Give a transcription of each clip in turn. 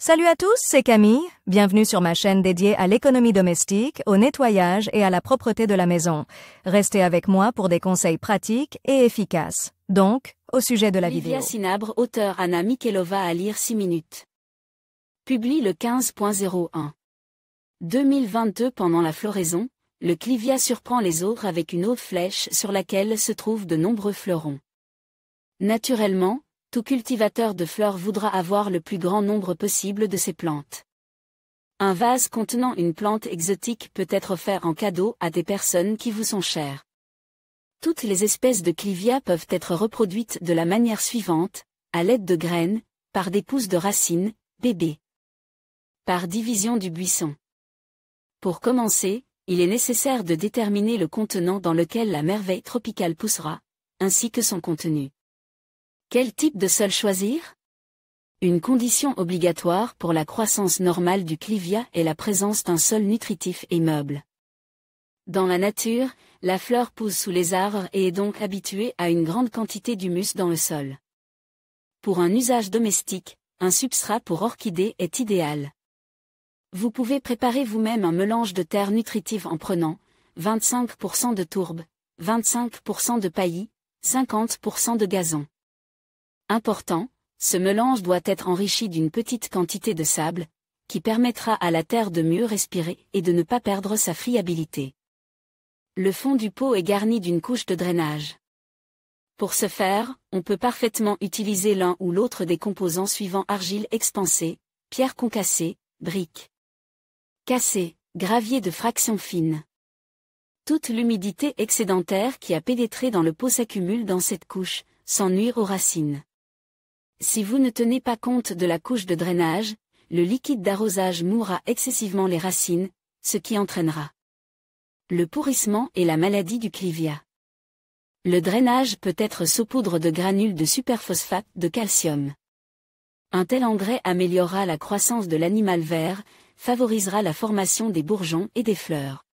Salut à tous, c'est Camille. Bienvenue sur ma chaîne dédiée à l'économie domestique, au nettoyage et à la propreté de la maison. Restez avec moi pour des conseils pratiques et efficaces. Donc, au sujet de la vidéo. Livia Cinabre, auteur Anna Mikhailova à lire 6 minutes. Publie le 15.01. 2022. Pendant la floraison, le clivia surprend les autres avec une haute flèche sur laquelle se trouvent de nombreux fleurons. Naturellement, tout cultivateur de fleurs voudra avoir le plus grand nombre possible de ces plantes. Un vase contenant une plante exotique peut être offert en cadeau à des personnes qui vous sont chères. Toutes les espèces de clivia peuvent être reproduites de la manière suivante, à l'aide de graines, par des pousses de racines, bébés. Par division du buisson. Pour commencer, il est nécessaire de déterminer le contenant dans lequel la merveille tropicale poussera, ainsi que son contenu. Quel type de sol choisir? Une condition obligatoire pour la croissance normale du clivia est la présence d'un sol nutritif et meuble. Dans la nature, la fleur pousse sous les arbres et est donc habituée à une grande quantité d'humus dans le sol. Pour un usage domestique, un substrat pour orchidées est idéal. Vous pouvez préparer vous-même un mélange de terre nutritive en prenant 25% de tourbe, 25% de paillis, 50% de gazon. Important, ce mélange doit être enrichi d'une petite quantité de sable, qui permettra à la terre de mieux respirer et de ne pas perdre sa friabilité. Le fond du pot est garni d'une couche de drainage. Pour ce faire, on peut parfaitement utiliser l'un ou l'autre des composants suivants: argile expansée, pierre concassée, briques cassées, gravier de fraction fine. Toute l'humidité excédentaire qui a pénétré dans le pot s'accumule dans cette couche, sans nuire aux racines. Si vous ne tenez pas compte de la couche de drainage, le liquide d'arrosage mouillera excessivement les racines, ce qui entraînera le pourrissement et la maladie du clivia. Le drainage peut être saupoudre de granules de superphosphate de calcium. Un tel engrais améliorera la croissance de l'animal vert, favorisera la formation des bourgeons et des fleurs.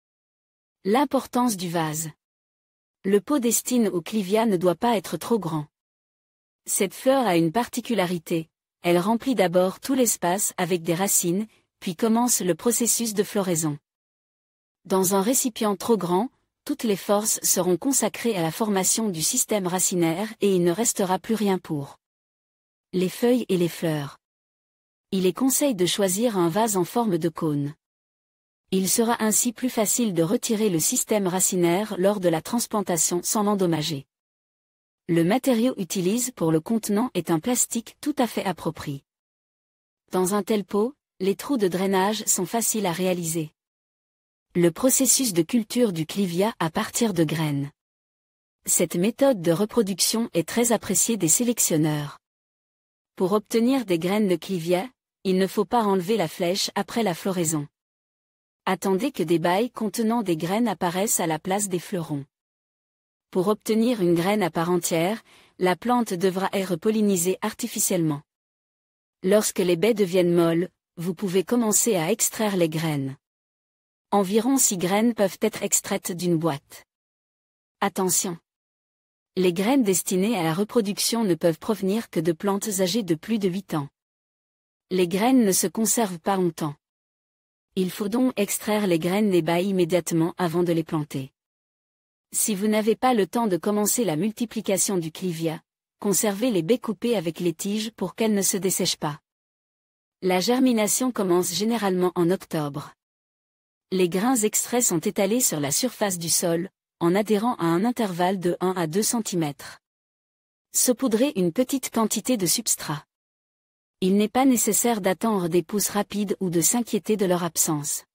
L'importance du vase. Le pot destiné au clivia ne doit pas être trop grand. Cette fleur a une particularité, elle remplit d'abord tout l'espace avec des racines, puis commence le processus de floraison. Dans un récipient trop grand, toutes les forces seront consacrées à la formation du système racinaire et il ne restera plus rien pour les feuilles et les fleurs. Il est conseillé de choisir un vase en forme de cône. Il sera ainsi plus facile de retirer le système racinaire lors de la transplantation sans l'endommager. Le matériau utilisé pour le contenant est un plastique tout à fait approprié. Dans un tel pot, les trous de drainage sont faciles à réaliser. Le processus de culture du clivia à partir de graines. Cette méthode de reproduction est très appréciée des sélectionneurs. Pour obtenir des graines de clivia, il ne faut pas enlever la flèche après la floraison. Attendez que des bailles contenant des graines apparaissent à la place des fleurons. Pour obtenir une graine à part entière, la plante devra être pollinisée artificiellement. Lorsque les baies deviennent molles, vous pouvez commencer à extraire les graines. Environ 6 graines peuvent être extraites d'une boîte. Attention! Les graines destinées à la reproduction ne peuvent provenir que de plantes âgées de plus de 8 ans. Les graines ne se conservent pas longtemps. Il faut donc extraire les graines des baies immédiatement avant de les planter. Si vous n'avez pas le temps de commencer la multiplication du clivia, conservez les baies coupées avec les tiges pour qu'elles ne se dessèchent pas. La germination commence généralement en octobre. Les grains extraits sont étalés sur la surface du sol, en adhérant à un intervalle de 1 à 2 cm. Saupoudrez une petite quantité de substrat. Il n'est pas nécessaire d'attendre des pousses rapides ou de s'inquiéter de leur absence.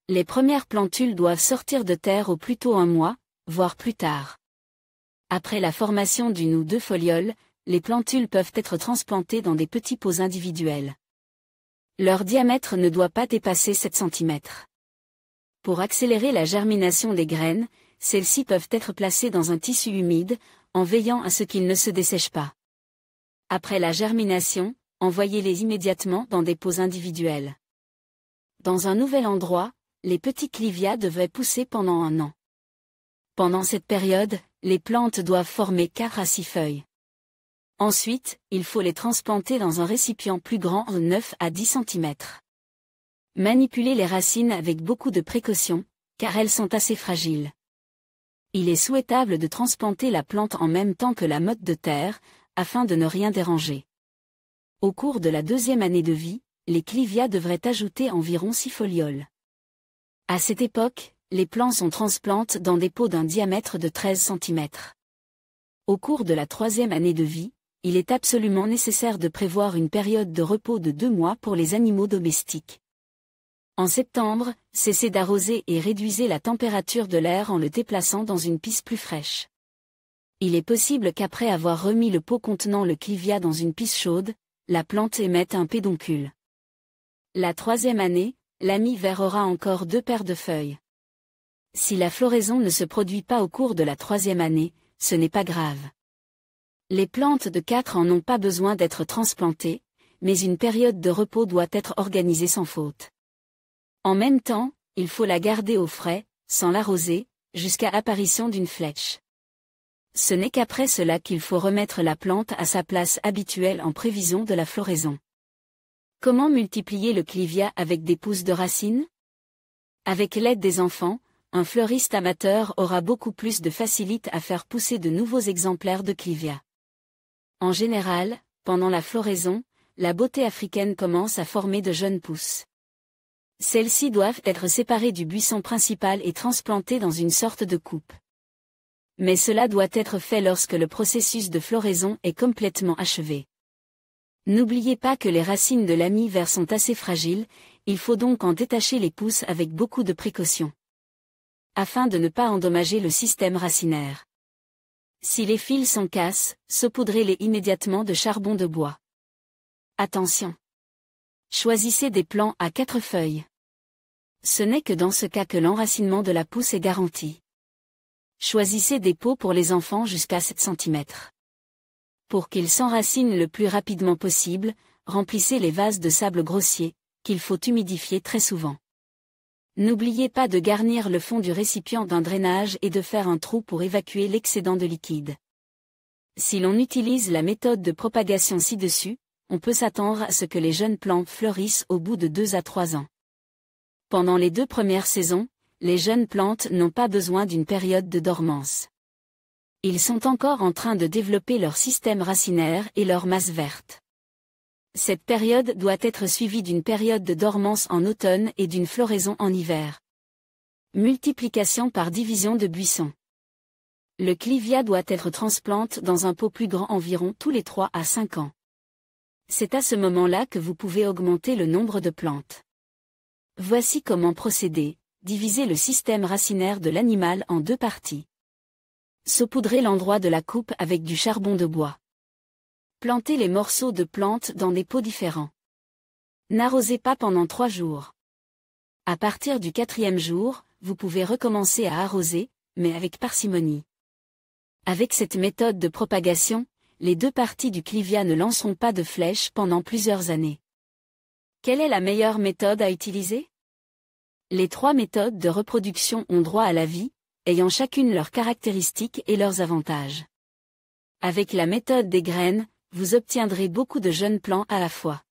Les premières plantules doivent sortir de terre au plus tôt un mois, voire plus tard. Après la formation d'une ou deux folioles, les plantules peuvent être transplantées dans des petits pots individuels. Leur diamètre ne doit pas dépasser 7 cm. Pour accélérer la germination des graines, celles-ci peuvent être placées dans un tissu humide, en veillant à ce qu'ils ne se dessèchent pas. Après la germination, envoyez-les immédiatement dans des pots individuels. Dans un nouvel endroit, les petits clivia devraient pousser pendant 1 an. Pendant cette période, les plantes doivent former 4 à 6 feuilles. Ensuite, il faut les transplanter dans un récipient plus grand de 9 à 10 cm. Manipulez les racines avec beaucoup de précaution, car elles sont assez fragiles. Il est souhaitable de transplanter la plante en même temps que la motte de terre, afin de ne rien déranger. Au cours de la 2e année de vie, les clivias devraient ajouter environ 6 folioles. À cette époque, les plants sont transplantés dans des pots d'un diamètre de 13 cm. Au cours de la 3e année de vie, il est absolument nécessaire de prévoir une période de repos de 2 mois pour les animaux domestiques. En septembre, cessez d'arroser et réduisez la température de l'air en le déplaçant dans une pisse plus fraîche. Il est possible qu'après avoir remis le pot contenant le clivia dans une pisse chaude, la plante émette un pédoncule. La 3e année, l'ami vert aura encore 2 paires de feuilles. Si la floraison ne se produit pas au cours de la 3e année, ce n'est pas grave. Les plantes de 4 ans n'ont pas besoin d'être transplantées, mais une période de repos doit être organisée sans faute. En même temps, il faut la garder au frais, sans l'arroser, jusqu'à l'apparition d'une flèche. Ce n'est qu'après cela qu'il faut remettre la plante à sa place habituelle en prévision de la floraison. Comment multiplier le clivia avec des pousses de racines? Avec l'aide des enfants, un fleuriste amateur aura beaucoup plus de facilité à faire pousser de nouveaux exemplaires de clivia. En général, pendant la floraison, la beauté africaine commence à former de jeunes pousses. Celles-ci doivent être séparées du buisson principal et transplantées dans une sorte de coupe. Mais cela doit être fait lorsque le processus de floraison est complètement achevé. N'oubliez pas que les racines de l'ami vert sont assez fragiles, il faut donc en détacher les pousses avec beaucoup de précaution. Afin de ne pas endommager le système racinaire. Si les fils s'en cassent, saupoudrez-les immédiatement de charbon de bois. Attention! Choisissez des plants à 4 feuilles. Ce n'est que dans ce cas que l'enracinement de la pousse est garanti. Choisissez des pots pour les enfants jusqu'à 7 cm. Pour qu'ils s'enracinent le plus rapidement possible, remplissez les vases de sable grossier, qu'il faut humidifier très souvent. N'oubliez pas de garnir le fond du récipient d'un drainage et de faire un trou pour évacuer l'excédent de liquide. Si l'on utilise la méthode de propagation ci-dessus, on peut s'attendre à ce que les jeunes plantes fleurissent au bout de 2 à 3 ans. Pendant les 2 premières saisons, les jeunes plantes n'ont pas besoin d'une période de dormance. Ils sont encore en train de développer leur système racinaire et leur masse verte. Cette période doit être suivie d'une période de dormance en automne et d'une floraison en hiver. Multiplication par division de buissons. Le clivia doit être transplanté dans un pot plus grand environ tous les 3 à 5 ans. C'est à ce moment-là que vous pouvez augmenter le nombre de plantes. Voici comment procéder: diviser le système racinaire de l'animal en 2 parties. Saupoudrer l'endroit de la coupe avec du charbon de bois. Plantez les morceaux de plantes dans des pots différents. N'arrosez pas pendant 3 jours. À partir du 4e jour, vous pouvez recommencer à arroser, mais avec parcimonie. Avec cette méthode de propagation, les 2 parties du clivia ne lanceront pas de flèches pendant plusieurs années. Quelle est la meilleure méthode à utiliser? Les 3 méthodes de reproduction ont droit à la vie, ayant chacune leurs caractéristiques et leurs avantages. Avec la méthode des graines, vous obtiendrez beaucoup de jeunes plants à la fois.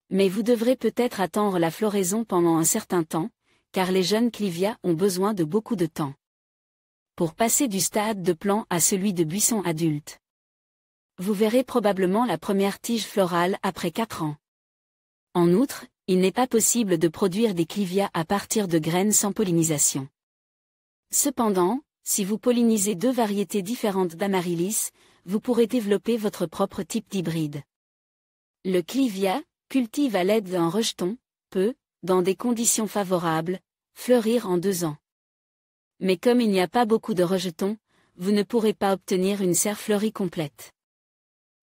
Mais vous devrez peut-être attendre la floraison pendant un certain temps, car les jeunes clivias ont besoin de beaucoup de temps. Pour passer du stade de plant à celui de buisson adulte. Vous verrez probablement la première tige florale après 4 ans. En outre, il n'est pas possible de produire des clivias à partir de graines sans pollinisation. Cependant, si vous pollinisez 2 variétés différentes d'amaryllis, vous pourrez développer votre propre type d'hybride. Le clivia, cultive à l'aide d'un rejeton, peut, dans des conditions favorables, fleurir en 2 ans. Mais comme il n'y a pas beaucoup de rejetons, vous ne pourrez pas obtenir une serre fleurie complète.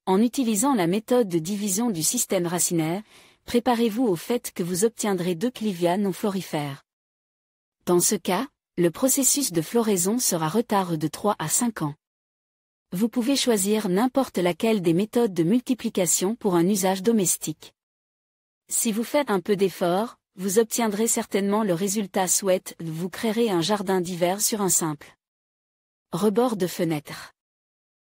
En utilisant la méthode de division du système racinaire, préparez-vous au fait que vous obtiendrez 2 clivias non florifères. Dans ce cas, le processus de floraison sera retardé de 3 à 5 ans. Vous pouvez choisir n'importe laquelle des méthodes de multiplication pour un usage domestique. Si vous faites un peu d'effort, vous obtiendrez certainement le résultat souhaité, vous créerez un jardin d'hiver sur un simple rebord de fenêtre.